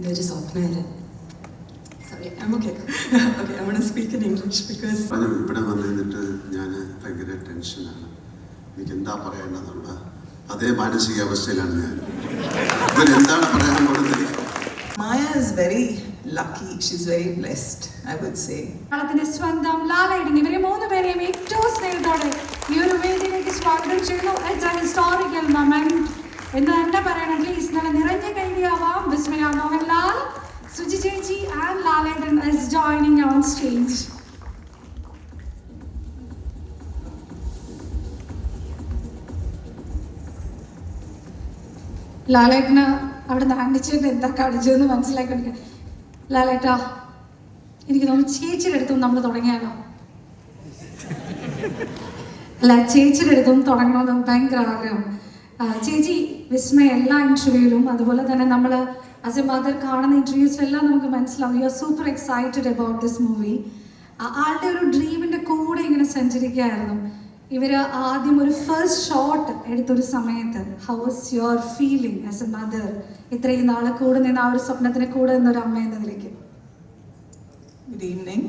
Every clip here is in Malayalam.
ഇതൊരു സ്വപ്നമല്ല. Sorry, I'm okay. Okay, I'm going to speak in English because... ഇവിടെ വന്നിട്ട് ഞാൻ ഭയങ്കര ടെൻഷനാണ്. എനിക്ക് എന്താ പറയേണ്ടതുള്ള അതേ മാനസികാവസ്ഥയിലാണ് ഞാൻ. എന്താണ് പറയാൻ പോകുന്നത്? Maya is very lucky. She's very blessed, I would say. ത്തിന്റെ സ്വന്തം ലാലേട്ടൻ ഇവരെ മൂന്നുപേരെയും ഏറ്റവും സ്നേഹത്തോടെ ഈ ഒരു വേദിയിലേക്ക് സ്വാഗതം ചെയ്യുന്നു. ഇറ്റ്സ് എ ഹിസ്റ്റോറിക്കൽ മൊമെന്റ് എന്ന് തന്നെ പറയണം. പ്ലീസ് നല്ല നിറഞ്ഞ കൈയാവാം. വിസ്മയ മോഹൻലാൽ, സുജി ചേച്ചി and Lalettan is joining on stage. ലാലേട്ടന് അവിടെ നാണിച്ചിട്ട് എന്താ കാണിച്ചതെന്ന് മനസ്സിലാക്കി. ലാലേട്ടാ, എനിക്ക് തോന്നുന്നു ചേച്ചിയുടെ അടുത്തും നമ്മൾ തുടങ്ങിയാലോ? അല്ല, ചേച്ചിയുടെ അടുത്തും തുടങ്ങണമെന്ന് ഭയങ്കര ആഗ്രഹം. ചേച്ചി വിസ്മയ എല്ലാ ഇൻ്റർവ്യൂവിലും അതുപോലെ തന്നെ നമ്മൾ ആസ് എ മദർ കാണുന്ന ഇൻ്റർവ്യൂസിലെല്ലാം നമുക്ക് മനസ്സിലാവും you are super excited about this movie. ആളുടെ ഒരു ഡ്രീമിൻ്റെ കൂടെ ഇങ്ങനെ സഞ്ചരിക്കുകയായിരുന്നു. ഇവർ ആദ്യം ഒരു ഫസ്റ്റ് ഷോട്ട് എടുത്തൊരു സമയത്ത് how was your feeling as A mother, ഇത്രയും നാളെ കൂടെ നിന്ന് ആ ഒരു സ്വപ്നത്തിന് കൂടെ നിന്നൊരു അമ്മ എന്ന നിലയ്ക്ക്? Good evening.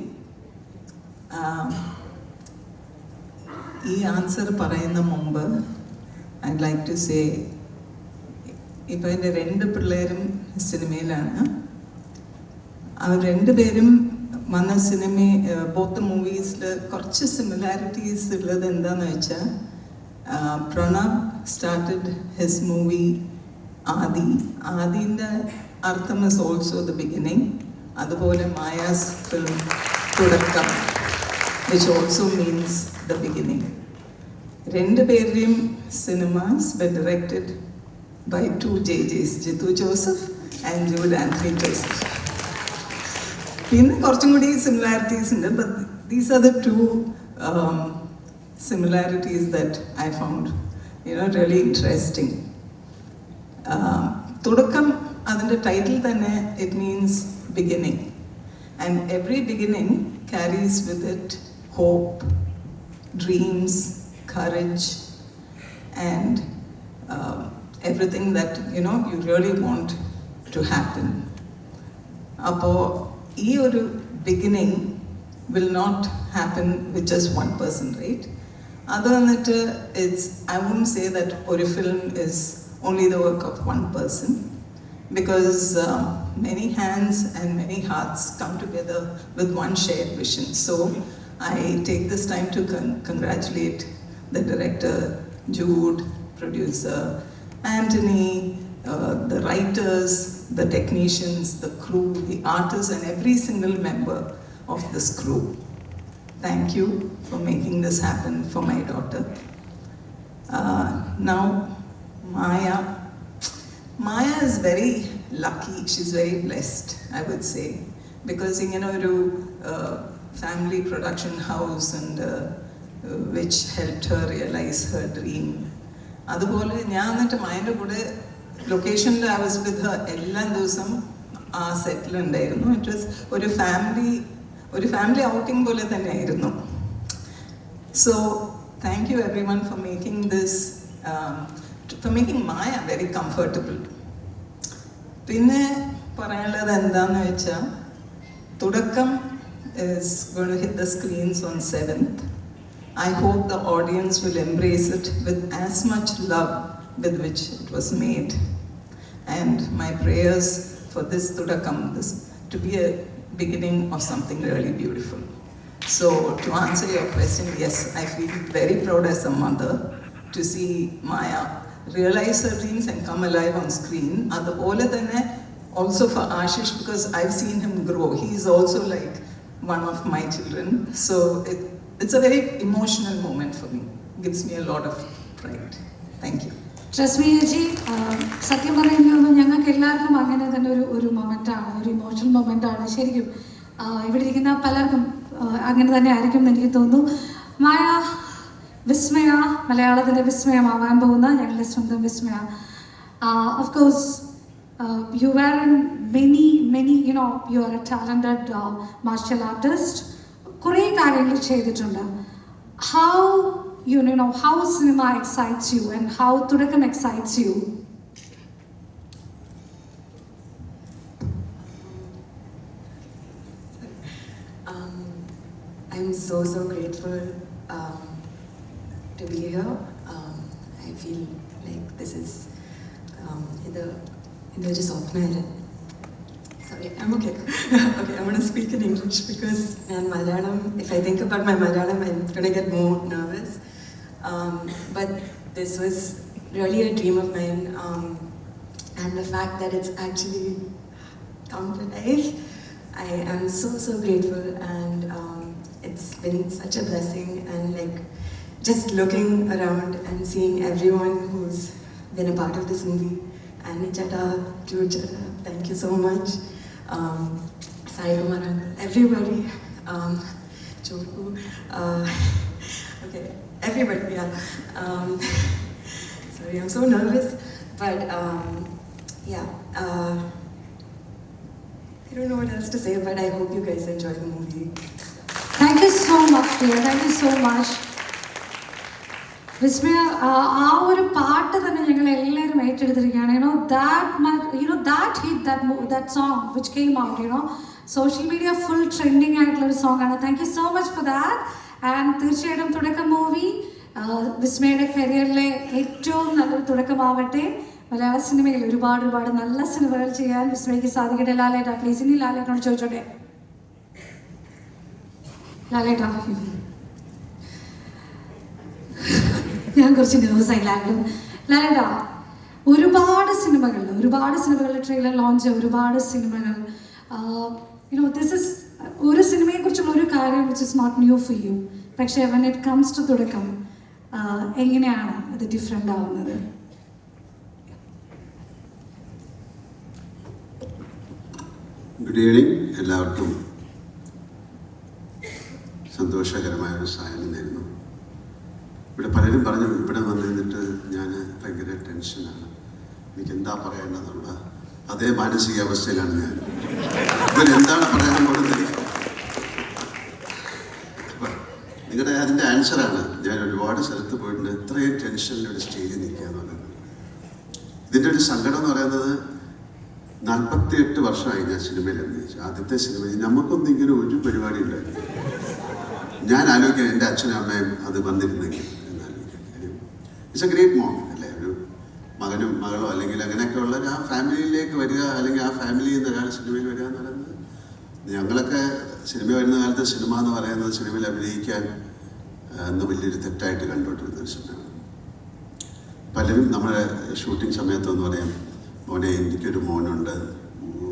ഈ ആൻസർ പറയുന്ന മുമ്പ് ഐ ലൈക്ക് ടു സേ, ഇപ്പം എൻ്റെ രണ്ട് പിള്ളേരും സിനിമയിലാണ്. അവർ രണ്ടുപേരും വന്ന സിനിമ ബോത്ത് മൂവീസിൽ കുറച്ച് സിമിലാരിറ്റീസ് ഉള്ളത് എന്താണെന്ന് വെച്ചാൽ, പ്രണബ് സ്റ്റാർട്ടഡ് ഹിസ് മൂവി ആദിൻ്റെ അർത്ഥം ഇസ് ഓൾസോ ദ ബിഗിനിങ്. അതുപോലെ മായാസ് ഫിലിം തുടക്കം, which also means the beginning. രണ്ടുപേരുടെയും cinemas were directed by 2 JJs, Jeethu Joseph and Jude Antony Joseph. പിന്നെ കുറച്ചും കൂടി സിമിലാരിറ്റീസ് ഉണ്ട്, but these are the 2 similarities that I found, really interesting. തുടക്കം, അതിൻ്റെ ടൈറ്റിൽ തന്നെ it means beginning, and every beginning carries with it hope, dreams, courage, and everything that you really want to happen. അപ്പോൾ ഈ ഒരു beginning will not happen with just one person, right? അത് വന്നിട്ട് I wouldn't say that ഒരു film is only the work of one person, because many hands and many hearts come together with one shared vision. So I take this time to congratulate the director, Jude, producer Anthony, the writers, the technicians, the crew, the artists, and every single member of this crew. Thank you for making this happen for my daughter. Now, Maya is very lucky. She's very blessed, I would say, because in a family production house and which helped her realize her dream. അതുപോലെ ഞാൻ എന്നിട്ട് മൈൻ്റെ കൂടെ ലൊക്കേഷനിൽ I was with her എല്ലാ ദിവസം ആ സെറ്റിലുണ്ടായിരുന്നു. ഇറ്റ് വാസ് ഒരു ഫാമിലി ഔട്ടിംഗ് പോലെ തന്നെ ആയിരുന്നു. So thank you every one for making this, for making Maya very comfortable. പിന്നെ പറയാനുള്ളത് എന്താണെന്ന് വെച്ചാൽ, തുടക്കം is going to hit the screens on 7th. I hope the audience will embrace it with as much love with which it was made. And my prayers for this Tudakam, this to be a beginning of something really beautiful. So to answer your question, yes, I feel very proud as a mother to see Maya realize her dreams and come alive on screen. Adupole thanne also for Ashish, because I've seen him grow. He is also like one of my children. So it's a very emotional moment for me. Gives me a lot of pride. Thank you. Rashmi ചേച്ചി, സത്യം പറയുന്നത് ഞങ്ങൾക്ക് എല്ലാവർക്കും അങ്ങനെ തന്നെ ഒരു മൊമെൻ്റാണ്, ഒരു ഇമോഷണൽ മൊമെൻ്റാണ്. ശരിക്കും ഇവിടെ ഇരിക്കുന്ന പലർക്കും അങ്ങനെ തന്നെ ആയിരിക്കും എന്ന് എനിക്ക് തോന്നുന്നു. മായ, വിസ്മയ, മലയാളത്തിൻ്റെ വിസ്മയമാവാൻ പോകുന്ന ഞങ്ങളുടെ സ്വന്തം Vismaya. Of course you were in many you are a talented martial artist. കുറേ കാര്യങ്ങൾ ചെയ്തിട്ടുണ്ട്. How how cinema excites you and how Tudakam excites you? I'm so grateful to be here. I feel like this is just ordinary. Sorry, I'm okay. Okay, I'm going to speak in English because in Malayalam, if I think about my Malayalam, I'm going to get more nervous. But this was really a dream of mine, and the fact that it's actually come to life, I am so grateful, and it's been such a blessing. And like just looking around and seeing everyone who's been a part of this movie, Annie Chata, Drew Chata, thank you so much. Sai Kumar uncle, everybody, Choku, okay, everybody, yeah. Sorry, I'm so nervous, but yeah. I don't know what else to say, but I hope you guys enjoy the movie. Thank you so much, dear. Thank you so much. വിസ്മയ ആ ഒരു പാട്ട് തന്നെ ഞങ്ങൾ എല്ലാവരും ഏറ്റെടുത്തിരിക്കുകയാണ്. that song which came out, social media full trending ആയിട്ടുള്ള ഒരു സോങ് ആണ്. Thank you so much for that. And തീർച്ചയായിട്ടും തുടക്കം മൂവി വിസ്മയുടെ കരിയറിലെ ഏറ്റവും നല്ലൊരു തുടക്കമാവട്ടെ. മലയാള സിനിമയിൽ ഒരുപാട് നല്ല സിനിമകൾ ചെയ്യാൻ വിസ്മയ്ക്ക് സാധിക്കട്ടെ. ലാലേട്ടാ പ്ലീസ്. ഇനി ലാലേട്ടനോട് ചോദിച്ചോട്ടെ. ലാലേട്ടാ, ഞാൻ കുറച്ച് നെർവസായി. ലാലേട്ടാ, ഒരുപാട് സിനിമകളുടെ ട്രെയിലർ ലോഞ്ച്, ഒരുപാട് സിനിമകൾ. ദിസ് ഇസ് ഒരു സിനിമയെക്കുറിച്ചുള്ള ഒരു കാര്യം which is not new for you. പക്ഷേ വെൻ ഇറ്റ് കംസ് ടു തുടക്കം, എങ്ങനെയാണ് അത് ഡിഫറെൻ്റ് ആവുന്നത്? ഗുഡ് ഈവനിങ് എല്ലാവർക്കും. സന്തോഷകരമായ ഒരു സായനം നേരുന്നു. ഇവിടെ പലരും പറഞ്ഞു ഇവിടെ വന്നു നിന്നിട്ട് ഞാൻ ഭയങ്കര ടെൻഷനാണ്, എനിക്ക് എന്താ പറയേണ്ടതുള്ള അതേ മാനസികാവസ്ഥയിലാണ് ഞാൻ. ഇവരെന്താണ് പറയാൻ പോകുന്നത്? നിങ്ങളുടെ അതിൻ്റെ ആൻസറാണ്. ഞാൻ ഒരുപാട് സ്ഥലത്ത് പോയിട്ടുണ്ട്. ഇത്രയും ടെൻഷനിൽ ഒരു സ്റ്റേജിൽ നിൽക്കുക എന്ന് പറയുന്നത്. ഇതിൻ്റെ ഒരു സങ്കടം എന്ന് പറയുന്നത് 48 വർഷമായി ഞാൻ സിനിമയിൽ അഭിനയിച്ചു. ആദ്യത്തെ സിനിമയിൽ നമുക്കൊന്നും ഇങ്ങനെ ഒരു പരിപാടി ഉണ്ടായിരുന്നു. ഞാൻ ആലോചിക്കാൻ എൻ്റെ അച്ഛനും അമ്മയും അത് വന്നിരുന്നെങ്കിൽ എന്നാലോചിക്കാൻ. ഇറ്റ്സ് എ ഗ്രേറ്റ് മോമെന്റ് അല്ലേ? ഒരു മകനും മകളോ അല്ലെങ്കിൽ അങ്ങനെയൊക്കെ ഉള്ള ആ ഫാമിലിയിലേക്ക് വരിക, അല്ലെങ്കിൽ ആ ഫാമിലിയിൽ നിന്ന് ഒരാൾ സിനിമയിൽ വരിക എന്ന് പറയുന്നത്, ഞങ്ങളൊക്കെ സിനിമ വരുന്ന കാലത്ത് സിനിമ എന്ന് പറയുന്നത് സിനിമയിൽ അഭിനയിക്കാൻ എന്ന് വലിയൊരു തെറ്റായിട്ട് കണ്ടുകൊണ്ടിരുന്ന ഒരു സിനിമയാണ്. പലരും നമ്മുടെ ഷൂട്ടിംഗ് സമയത്തെന്ന് പറയാം, മോനെ എനിക്കൊരു മോനുണ്ട്,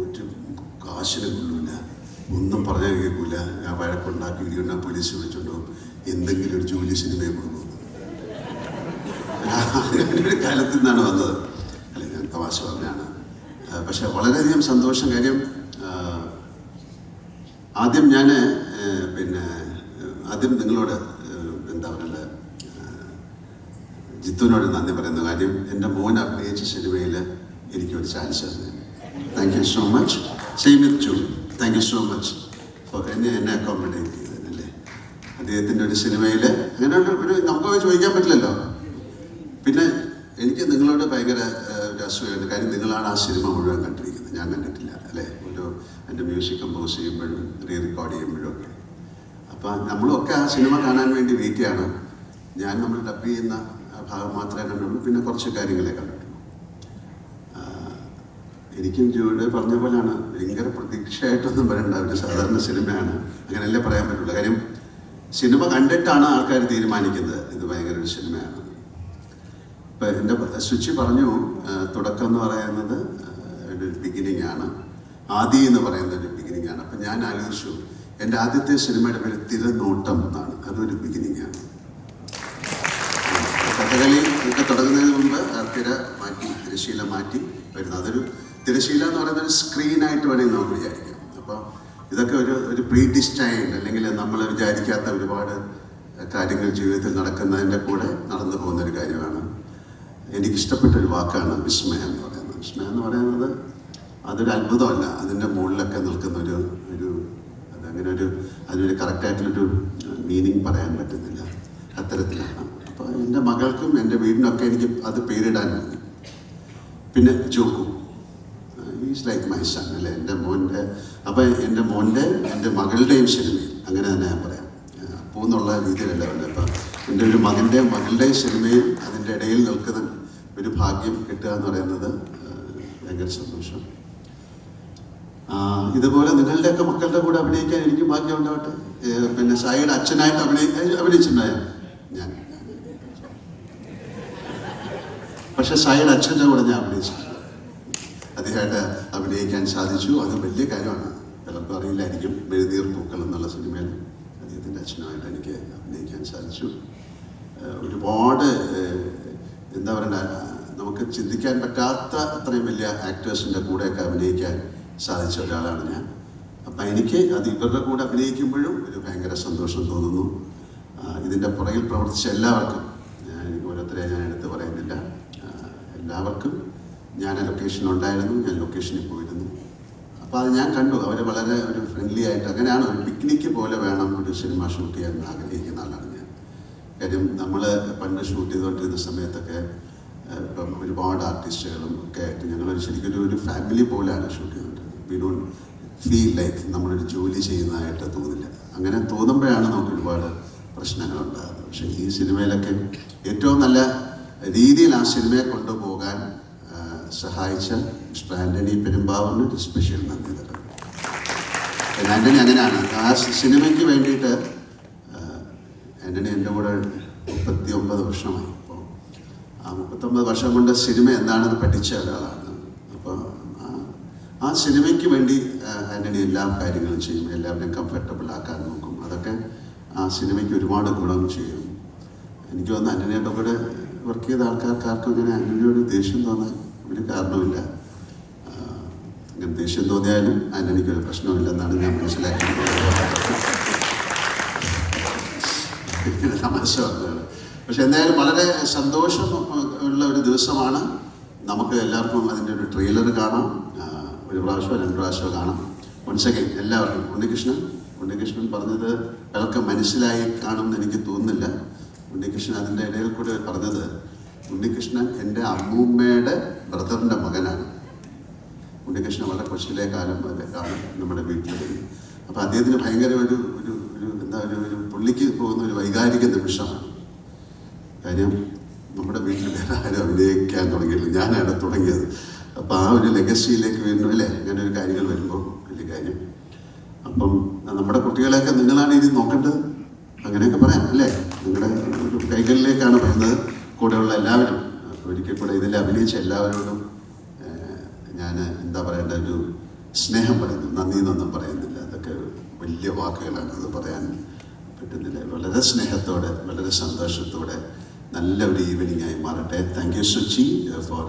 ഒരു കാശിന് കൊള്ളൂല, ഒന്നും പറഞ്ഞാൽ കേൾക്കൂല, ഞാൻ വഴക്കുണ്ടാക്കി ഇടിയുണ്ടാ പോലീസ് വിളിച്ചോണ്ടോ എന്തെങ്കിലും ഒരു ജോലി സിനിമയെ കൊടുക്കുന്നു. ഒരു കാലത്തിൽ നിന്നാണ് വന്നത്. അല്ലെ, ഞാൻ തമാശ പറഞ്ഞാണ്. പക്ഷെ വളരെയധികം സന്തോഷം. കാര്യം ആദ്യം ഞാൻ ആദ്യം നിങ്ങളോട് എന്താ പറയണ്ടത്, ജിത്തുവിനോട് നന്ദി പറയുന്ന കാര്യം എൻ്റെ മോൻ അഭിനയിച്ച സിനിമയിൽ എനിക്കൊരു ചാൻസ് തന്നു. Thank you so much. Same with Ju. Thank you so much for എന്നെ അക്കോമഡേറ്റ് ചെയ്തതല്ലേ. അദ്ദേഹത്തിൻ്റെ ഒരു സിനിമയിൽ അങ്ങനെ ഒരു നമുക്ക് ചോദിക്കാൻ പറ്റില്ലല്ലോ. പിന്നെ എനിക്ക് നിങ്ങളോട് ഭയങ്കര ഒരു അസൂയുണ്ട്. കാര്യം നിങ്ങളാണ് ആ സിനിമ മുഴുവൻ കണ്ടിരിക്കുന്നത്, ഞാൻ കണ്ടിട്ടില്ല അല്ലേ. എൻ്റെ മ്യൂസിക് കമ്പോസ് ചെയ്യുമ്പോഴും റീ റെക്കോർഡ് ചെയ്യുമ്പോഴും ഒക്കെ. അപ്പം നമ്മളൊക്കെ ആ സിനിമ കാണാൻ വേണ്ടി വെയിറ്റ് ചെയ്യാണ്. നമ്മൾ ഡബ് ചെയ്യുന്ന ഭാഗം മാത്രമേ കണ്ടുള്ളൂ, പിന്നെ കുറച്ച് കാര്യങ്ങളെ കണ്ടിട്ടുള്ളൂ. എനിക്കും ജോലി പറഞ്ഞ പോലെയാണ്, ഭയങ്കര പ്രതീക്ഷയായിട്ടൊന്നും പറയണ്ട. ഒരു സാധാരണ സിനിമയാണ്, അങ്ങനെയല്ലേ പറയാൻ പറ്റുള്ളൂ. കാര്യം സിനിമ കണ്ടിട്ടാണ് ആൾക്കാർ തീരുമാനിക്കുന്നത് ഇത് ഭയങ്കര ഒരു സിനിമയാണ്. ഇപ്പം എൻ്റെ സുചി പറഞ്ഞു, തുടക്കം എന്ന് പറയുന്നത് ഒരു ബിഗിനിങ് ആണ്, ആദി എന്ന് പറയുന്ന ഒരു ബിഗിനിങ് ആണ്. അപ്പം ഞാൻ ആലോചിച്ചു, എൻ്റെ ആദ്യത്തെ സിനിമയുടെ പേര് തിരനോട്ടം എന്നാണ്. അതൊരു ബിഗിനിങ് ആണ്. കഥകളി ഒക്കെ തുടങ്ങുന്നതിന് മുമ്പ് തിരശീല മാറ്റി വരുന്നത്. അതൊരു തിരശീല എന്ന് പറയുന്നത് ഒരു സ്ക്രീനായിട്ട് വേണമെങ്കിൽ നമുക്ക് വിചാരിക്കാം. അപ്പോൾ ഇതൊക്കെ ഒരു പ്രീ ഡിസ്റ്റൈൻഡ്, അല്ലെങ്കിൽ നമ്മൾ വിചാരിക്കാത്ത ഒരുപാട് കാര്യങ്ങൾ ജീവിതത്തിൽ നടക്കുന്നതിൻ്റെ കൂടെ നടന്നു പോകുന്നൊരു കാര്യമാണ്. എനിക്കിഷ്ടപ്പെട്ടൊരു വാക്കാണ് വിസ്മയം എന്ന് പറയുന്നത്. വിസ്മയം എന്ന് പറയുന്നത് അതൊരു അത്ഭുതമല്ല, അതിൻ്റെ മുകളിലൊക്കെ നിൽക്കുന്ന അതിനൊരു കറക്റ്റായിട്ടുള്ളൊരു മീനിങ് പറയാൻ പറ്റുന്നില്ല, അത്തരത്തിലാണ്. അപ്പോൾ എൻ്റെ മകൾക്കും എൻ്റെ വീടിനൊക്കെ എനിക്ക് അത് പേരിടാൻ തോന്നി. പിന്നെ ചോക്കു, ഈസ് ലൈക്ക് മൈ സൺ അല്ലേ, എൻ്റെ മോൻ്റെ. അപ്പം എൻ്റെ മോൻ്റെ എൻ്റെ മകളുടെയും സിനിമയിൽ അങ്ങനെ തന്നെ ഞാൻ പറയാം. പോകുന്നുള്ള രീതിയിലല്ല ഉണ്ട്. അപ്പം എൻ്റെ ഒരു മകൻ്റെയും മകളുടെയും സിനിമയും അതിൻ്റെ ഇടയിൽ നിൽക്കുന്ന ഒരു ഭാഗ്യം കിട്ടുക എന്ന് പറയുന്നത് ഭയങ്കര സന്തോഷം. ഇതുപോലെ നിങ്ങളുടെയൊക്കെ മക്കളുടെ കൂടെ അഭിനയിക്കാൻ എനിക്ക് ഭാഗ്യം ഉണ്ടാവട്ടെ. പിന്നെ സായിയുടെ അച്ഛനായിട്ട് അഭിനയിച്ചിട്ടുണ്ടായ ഞാൻ, പക്ഷെ സായിയുടെ അച്ഛൻ്റെ കൂടെ ഞാൻ അഭിനയിച്ചിട്ടുണ്ട്. അദ്ദേഹമായിട്ട് അഭിനയിക്കാൻ സാധിച്ചു. അത് വലിയ കാര്യമാണ്. പലർക്കും അറിയില്ലായിരിക്കും. മെഴുനീർ പൂക്കൾ എന്നുള്ള സിനിമയിൽ അദ്ദേഹത്തിൻ്റെ അച്ഛനുമായിട്ട് എനിക്ക് അഭിനയിക്കാൻ സാധിച്ചു. ഒരുപാട് എന്താ പറയുക, നമുക്ക് ചിന്തിക്കാൻ പറ്റാത്ത അത്രയും വലിയ ആക്ടേഴ്സിൻ്റെ കൂടെയൊക്കെ അഭിനയിക്കാൻ സാധിച്ച ഒരാളാണ് ഞാൻ. അപ്പം എനിക്ക് അത് ഇവരുടെ കൂടെ അഭിനയിക്കുമ്പോഴും ഒരു ഭയങ്കര സന്തോഷം തോന്നുന്നു. ഇതിൻ്റെ പുറകിൽ പ്രവർത്തിച്ച എല്ലാവർക്കും, എനിക്ക് ഓരോരുത്തരെ ഞാൻ എടുത്ത് പറയുന്നില്ല, എല്ലാവർക്കും ഞാൻ ലൊക്കേഷനിലുണ്ടായിരുന്നു, ഞാൻ ലൊക്കേഷനിൽ പോയിരുന്നു. അപ്പോൾ അത് ഞാൻ കണ്ടു. അവർ വളരെ ഒരു ഫ്രണ്ട്ലി ആയിട്ട്, അങ്ങനെയാണ് ഒരു പിക്നിക്ക് പോലെ വേണം ഒരു സിനിമ ഷൂട്ട് ചെയ്യാൻ ആഗ്രഹിക്കുന്ന ആളാണ് ഞാൻ. കാര്യം നമ്മൾ പണ്ട് ഷൂട്ട് ചെയ്തുകൊണ്ടിരുന്ന സമയത്തൊക്കെ ഇപ്പം ഒരുപാട് ആർട്ടിസ്റ്റുകളും ഒക്കെ ആയിട്ട് ഞങ്ങളൊരു ശരിക്കും ഒരു ഫാമിലി പോലെയാണ് ഷൂട്ട് ചെയ്തുകൊണ്ടിരുന്നത്. വി ഡോണ്ട് ഫീൽ ലൈക്ക് നമ്മളൊരു ജോലി ചെയ്യുന്നതായിട്ട് തോന്നില്ല. അങ്ങനെ തോന്നുമ്പോഴാണ് നമുക്ക് ഒരുപാട് പ്രശ്നങ്ങളുണ്ടാകുന്നത്. പക്ഷേ ഈ സിനിമയിലൊക്കെ ഏറ്റവും നല്ല രീതിയിൽ ആ സിനിമയെ കൊണ്ടുപോകാൻ സഹായിച്ച മിസ്റ്റർ ആൻ്റണി പെരുമ്പാവൂരിന് ഒരു സ്പെഷ്യൽ നന്ദി തരാം. ആൻ്റണി അങ്ങനെയാണ്. ആ സിനിമയ്ക്ക് വേണ്ടിയിട്ട് ആൻ്റണി എൻ്റെ കൂടെ 39 വർഷമായി. അപ്പോൾ ആ 39 വർഷം കൊണ്ട് സിനിമ എന്താണെന്ന് പഠിച്ച ഒരാളാണ്. അപ്പോൾ ആ സിനിമയ്ക്ക് വേണ്ടി ആൻ്റണി എല്ലാ കാര്യങ്ങളും ചെയ്യും. എല്ലാവരെയും കംഫർട്ടബിൾ ആക്കാൻ നോക്കും. അതൊക്കെ ആ സിനിമയ്ക്ക് ഒരുപാട് ഗുണം ചെയ്യും. എനിക്ക് തോന്നുന്നു ആൻ്റണിയുടെ കൂടെ വർക്ക് ചെയ്ത ആൾക്കാർക്കാർക്കും ഇങ്ങനെ ആൻ്റണിയോട് ദേഷ്യം തോന്നാൻ ഒരു കാരണമില്ല. അങ്ങനെ ദേഷ്യം തോന്നിയാലും ആൻ്റണിക്കൊരു പ്രശ്നമില്ലെന്നാണ് ഞാൻ മനസ്സിലാക്കുന്നത്. തമാശ പറഞ്ഞാണ്. പക്ഷെ എന്തായാലും വളരെ സന്തോഷം ഉള്ള ഒരു ദിവസമാണ്. നമുക്ക് എല്ലാവർക്കും അതിൻ്റെ ഒരു ട്രെയിലർ കാണാം. ഒരു പ്രാവശ്യമോ 2 പ്രാവശ്യമോ കാണാം. വൺസ് അഗൈൻ എല്ലാവർക്കും ഉണ്ണികൃഷ്ണൻ പറഞ്ഞത് പലർക്കും മനസ്സിലായി കാണുമെന്ന് എനിക്ക് തോന്നുന്നില്ല. ഉണ്ണികൃഷ്ണൻ അതിൻ്റെ ഇടയിൽ കൂടെ പറഞ്ഞത്, ഉണ്ണികൃഷ്ണൻ എൻ്റെ അമ്മൂമ്മയുടെ ബ്രദറിൻ്റെ മകനാണ്. ഉണ്ണികൃഷ്ണൻ വളരെ കൊച്ചിലെ കാലം മുതലേക്കാണ് നമ്മുടെ വീട്ടിൽ വരും. അപ്പോൾ അദ്ദേഹത്തിന് ഭയങ്കര ഒരു പുള്ളിക്ക് പോകുന്ന ഒരു വൈകാരിക നിമിഷമാണ്. കാര്യം നമ്മുടെ വീട്ടിൽ വേറെ ആരും അഭിനയിക്കാൻ തുടങ്ങിയില്ല, ഞാനാണ് തുടങ്ങിയത്. അപ്പോൾ ആ ഒരു ലെഗസിയിലേക്ക് വീണ്ടും അല്ലേ അങ്ങനെ ഒരു കാര്യങ്ങൾ വരുമ്പോൾ വലിയ കാര്യം. അപ്പം നമ്മുടെ കുട്ടികളെയൊക്കെ നിങ്ങളാണ് ഇനി നോക്കേണ്ടത്, അങ്ങനെയൊക്കെ പറയാം അല്ലേ. നിങ്ങളുടെ ഒരു കൈകളിലേക്കാണ് വരുന്നത്. കൂടെയുള്ള എല്ലാവരും, ഒരിക്കൽ കൂടെ ഇതിൽ അഭിനയിച്ച എല്ലാവരോടും ഞാൻ എന്താ പറയേണ്ട, ഒരു സ്നേഹം പറയുന്നു. നന്ദി എന്നൊന്നും പറയുന്നില്ല, അതൊക്കെ വലിയ വാക്കുകളാണ്, അത് പറയാൻ പറ്റുന്നില്ല. വളരെ സ്നേഹത്തോടെ വളരെ സന്തോഷത്തോടെ നല്ല ഒരു ഈവനിങ് ആയി മാറട്ടെ. Thank you Suchi for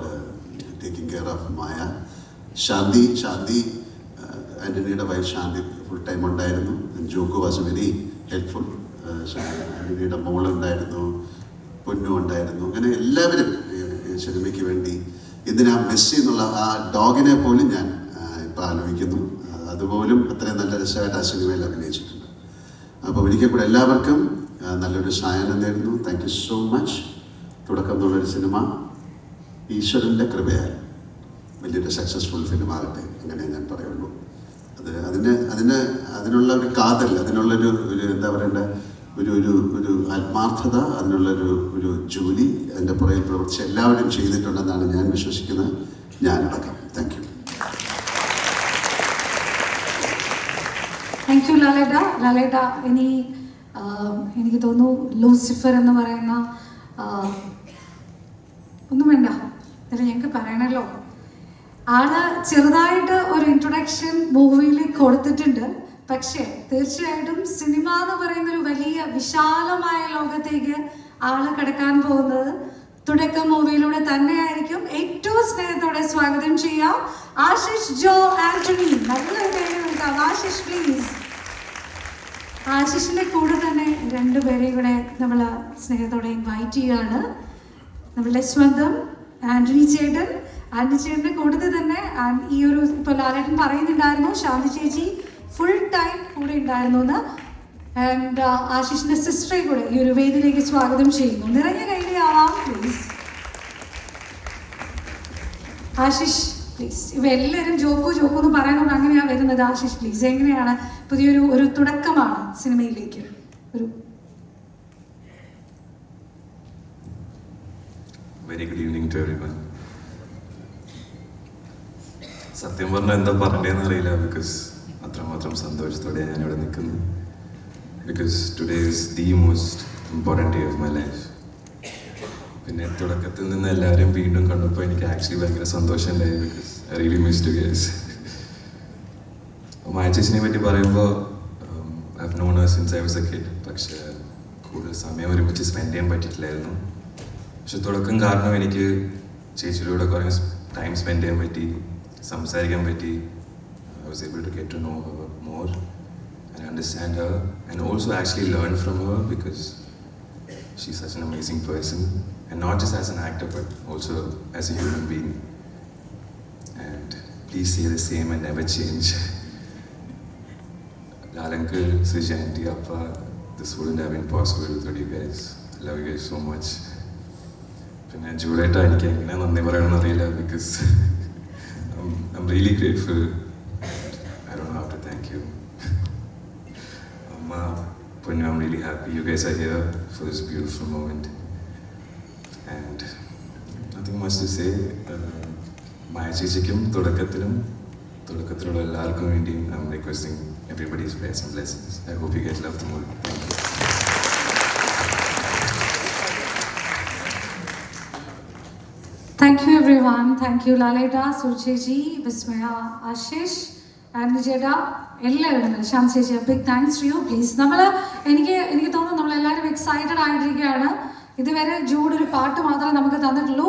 taking care of Maya. Shanthi ആൻ്റണിയുടെ വൈഫ് ശാന്തി ഫുൾ ടൈം ഉണ്ടായിരുന്നു. Jokku was very helpful. ആൻ്റണിയുടെ മോളുണ്ടായിരുന്നു, പൊന്നു ഉണ്ടായിരുന്നു. അങ്ങനെ എല്ലാവരും സിനിമയ്ക്ക് വേണ്ടി എന്തിനാ മെസ്സി എന്നുള്ള ആ ഡോഗിനെ പോലും ഞാൻ ഇപ്പോൾ ആലോചിക്കുന്നു. അതുപോലും അത്രയും നല്ല രസമായിട്ട് ആ സിനിമയിൽ അഭിനയിച്ചിട്ടുണ്ട്. അപ്പോൾ ഒരിക്കൽ കൂടെ എല്ലാവർക്കും നല്ലൊരു സായനം നേരുന്നു. Thank you so much. തുടക്കം എന്നുള്ളൊരു സിനിമ ഈശ്വരൻ്റെ കൃപയാൽ വലിയൊരു സക്സസ്ഫുൾ ഫിലിം ആകട്ടെ, അങ്ങനെ ഞാൻ പറയുള്ളൂ. അതിനുള്ള ഒരു കാതൽ, അതിനുള്ളൊരു എന്താ പറയേണ്ട ഒരു ആത്മാർത്ഥത, അതിനുള്ളൊരു ജോലി അതിൻ്റെ പുറകിൽ പ്രവർത്തിച്ച് എല്ലാവരും ചെയ്തിട്ടുണ്ടെന്നാണ് ഞാൻ വിശ്വസിക്കുന്നത്, ഞാനടക്കം. Thank you. താങ്ക് യു ലാലേട്ട. ഇനി എനിക്ക് തോന്നുന്നു ലൂസിഫർ എന്ന് പറയുന്ന ഒന്നും വേണ്ട, ഇതിൽ ഞങ്ങൾക്ക് പറയണല്ലോ. ആള് ചെറുതായിട്ട് ഒരു ഇൻട്രൊഡക്ഷൻ മൂവിയിൽ കൊടുത്തിട്ടുണ്ട്. പക്ഷേ തീർച്ചയായിട്ടും സിനിമ എന്ന് പറയുന്ന ഒരു വലിയ വിശാലമായ ലോകത്തേക്ക് ആള് കടക്കാൻ പോകുന്നത് തുടക്കം മൂവിയിലൂടെ തന്നെയായിരിക്കും. ഏറ്റവും സ്നേഹത്തോടെ സ്വാഗതം ചെയ്യാം ആശിഷ് ജോ ആന്റണി. നല്ലൊരു പേര് നൽകാം. ആശിഷ് പ്ലീസ്. ആശിഷിന്റെ കൂടെ തന്നെ 2 പേരെയും കൂടെ നമ്മൾ സ്നേഹത്തോടെ ഇൻവൈറ്റ് ചെയ്യുകയാണ്. നമ്മളുടെ സ്വന്തം ആന്റണി ചേട്ടൻ്റെ കൂടെ തന്നെ ഈ ഒരു ഇപ്പോൾ ലാലേട്ടൻ പറയുന്നുണ്ടായിരുന്നു ശാന്തി ചേച്ചി ഫുൾ ടൈം കൂടെ ഉണ്ടായിരുന്നു എന്ന്. ആൻഡ് ആശിഷിന്റെ സിസ്റ്ററെ കൂടെ ഈ ഒരു വേദിയിലേക്ക് സ്വാഗതം ചെയ്യുന്നു. നിറഞ്ഞ കൈയിലാവാം പ്ലീസ്. ആശിഷ് പ്ലീസ്. ഇവ എല്ലാവരും ജോക്കു എന്ന് പറയുന്നത് അങ്ങനെയാണ് വരുന്നത്. ആശിഷ് പ്ലീസ്. എങ്ങനെയാണ് പുതിയൊരു തുടക്കമാണ് സിനിമയിലേക്ക്, ഒരു very good evening to everyone. സത്യം പറഞ്ഞാൽ എന്താ പറയേണ്ടതെന്ന് അറിയില്ല, ബിക്കോസ് അത്രമാത്രം സന്തോഷത്തോടെ ഞാനിവിടെ നിൽക്കുന്നു. Because today is the most important day of my life. പിന്നെ തുടക്കത്തിൽ നിന്ന് എല്ലാവരും വീണ്ടും കണ്ടപ്പോൾ എനിക്ക് ആക്ച്വലി ഭയങ്കര സന്തോഷമുണ്ടായി, because I really miss to guys. Maya ചേച്ചിനെ പറ്റി പറയുമ്പോൾ I have known her since I was a kid. പക്ഷേ കൂടുതൽ സമയം ഒരുമിച്ച് സ്പെൻഡ് ചെയ്യാൻ പറ്റിയിട്ടില്ലായിരുന്നു. പക്ഷെ തുടക്കം കാരണം എനിക്ക് ചേച്ചിയിലൂടെ കുറേ ടൈം സ്പെൻഡ് ചെയ്യാൻ പറ്റി, സംസാരിക്കാൻ പറ്റി. I was able to get to know her more and understand her and also actually learn from her, because she's such an amazing person, and not just as an actor but also as a human being. And please stay the same and never change. Lal uncle, Suji auntie, appa, this wouldn't have been possible without you guys. I love you guys so much. പിന്നെ ജൂഡേട്ടാ എനിക്ക് എങ്ങനെ നന്ദി പറയണമെന്ന് അറിയില്ല, because I'm really grateful. I don't know how to thank you. Amma, Punnu, I'm really happy you guys are here for this beautiful moment. And nothing much to say. Maya ചേച്ചിക്കും തുടക്കത്തിലുള്ള എല്ലാവർക്കും വേണ്ടിയും I'm requesting everybody's prayers and blessings. I hope you guys love the movie. Thank you. Thank you everyone. Thank you Laleta, Surcheji, Vismaya, Ashish, and Jeda. എല്ലാവരും ശാന്ത് ചേച്ചി, big thanks to you. Please എനിക്ക് തോന്നുന്നു നമ്മളെല്ലാവരും എക്സൈറ്റഡ് ആയിട്ടിരിക്കുകയാണ്. ഇതുവരെ ജൂഡ് ഒരു പാട്ട് മാത്രമേ നമുക്ക് തന്നിട്ടുള്ളൂ.